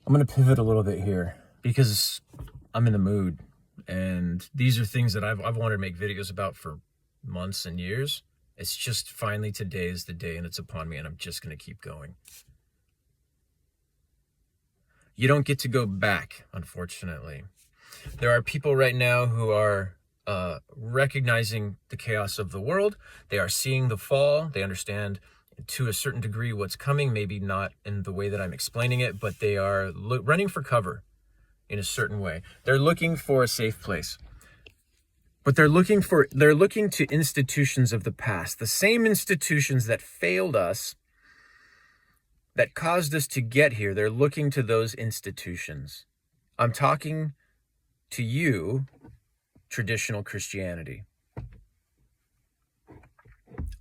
I'm going to pivot a little bit here because I'm in the mood, and these are things that I've wanted to make videos about for months and years. It's just finally today is the day, and it's upon me, and I'm just going to keep going. You don't get to go back, unfortunately. There are people right now who are recognizing the chaos of the world. They are seeing the fall. They understand to a certain degree what's coming, maybe not in the way that I'm explaining it, but they are running for cover in a certain way. They're looking for a safe place. But they're looking to institutions of the past, the same institutions that failed us, that caused us to get here. They're looking to those institutions. I'm talking to you, traditional Christianity.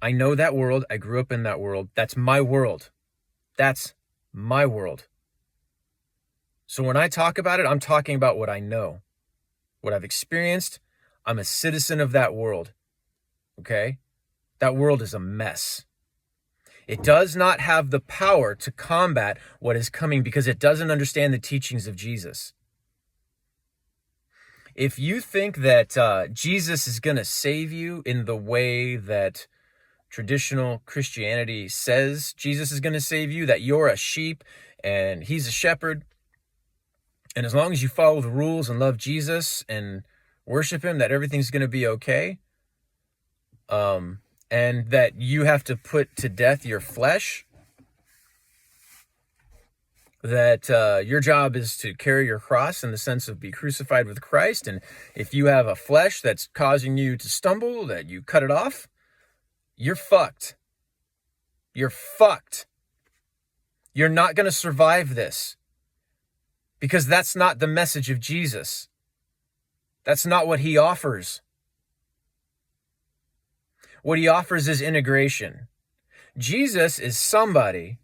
I know that world. I grew up in that world. That's my world. That's my world. So when I talk about it, I'm talking about what I know, what I've experienced. I'm a citizen of that world. Okay? That world is a mess. It does not have the power to combat what is coming because it doesn't understand the teachings of Jesus. If you think that Jesus is going to save you in the way that traditional Christianity says Jesus is going to save you, that you're a sheep and he's a shepherd, and as long as you follow the rules and love Jesus and worship him, that everything's going to be okay, and that you have to put to death your flesh, that your job is to carry your cross in the sense of be crucified with Christ, and if you have a flesh that's causing you to stumble, that you cut it off, you're fucked. You're fucked. You're not going to survive this because that's not the message of Jesus. That's not what he offers. What he offers is integration. Jesus is somebody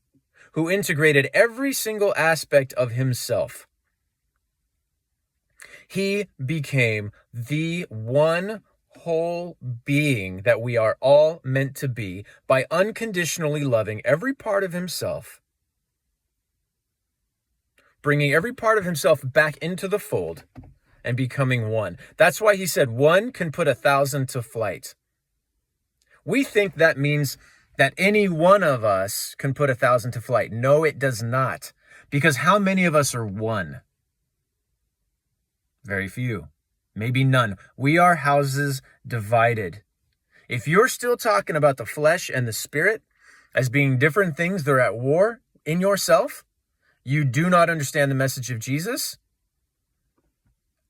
who integrated every single aspect of himself. He became the one whole being that we are all meant to be by unconditionally loving every part of himself, bringing every part of himself back into the fold and becoming one. That's why he said one can put 1,000 to flight. We think that means that any one of us can put 1,000 to flight. No, it does not. Because how many of us are one? Very few. Maybe none. We are houses divided. If you're still talking about the flesh and the spirit as being different things that are at war in yourself, you do not understand the message of Jesus,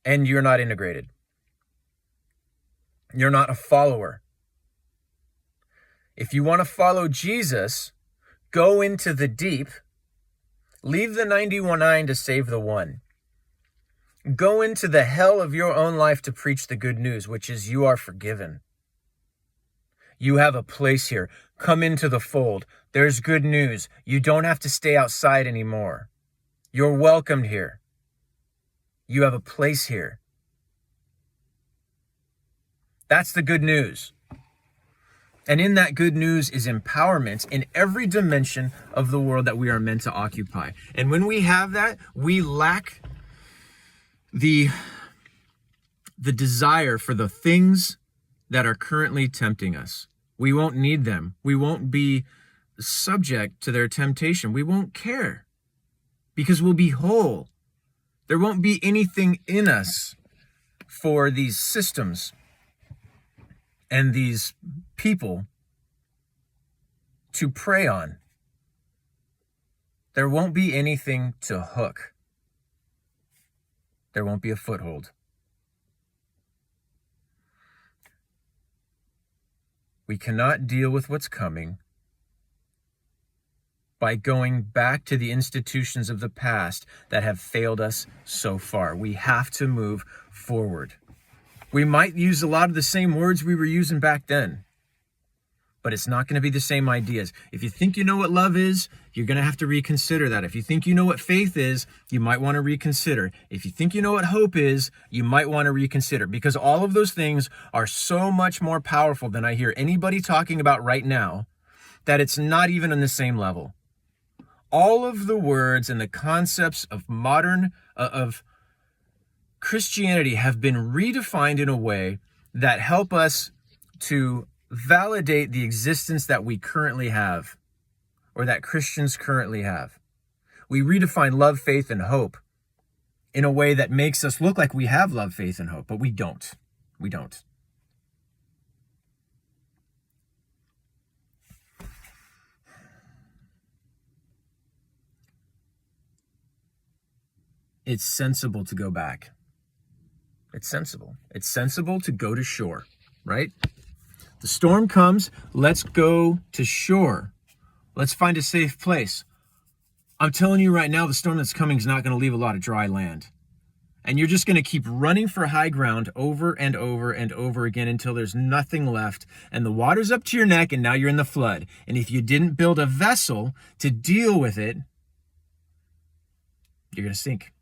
and you're not integrated. You're not a follower. If you want to follow Jesus, go into the deep, leave the 99 to save the one. Go into the hell of your own life to preach the good news, which is you are forgiven. You have a place here. Come into the fold. There's good news. You don't have to stay outside anymore. You're welcomed here. You have a place here. That's the good news. And in that good news is empowerment in every dimension of the world that we are meant to occupy. And when we have that, we lack the desire for the things that are currently tempting us. We won't need them. We won't be subject to their temptation. We won't care because we'll be whole. There won't be anything in us for these systems and these people to prey on. There won't be anything to hook. There won't be a foothold. We cannot deal with what's coming by going back to the institutions of the past that have failed us so far. We have to move forward. We might use a lot of the same words we were using back then, but it's not going to be the same ideas. If you think you know what love is, you're going to have to reconsider that. If you think you know what faith is, you might want to reconsider. If you think you know what hope is, you might want to reconsider, because all of those things are so much more powerful than I hear anybody talking about right now, that it's not even on the same level. all of the words and the concepts of modern, of Christianity have been redefined in a way that help us to validate the existence that we currently have, or that Christians currently have. We redefine love, faith, and hope in a way that makes us look like we have love, faith, and hope, but we don't. We don't. It's sensible to go back. It's sensible. It's sensible to go to shore, right? The storm comes, let's go to shore. Let's find a safe place. I'm telling you right now, the storm that's coming is not going to leave a lot of dry land. And you're just going to keep running for high ground over and over and over again until there's nothing left. And the water's up to your neck and now you're in the flood. And if you didn't build a vessel to deal with it, you're going to sink.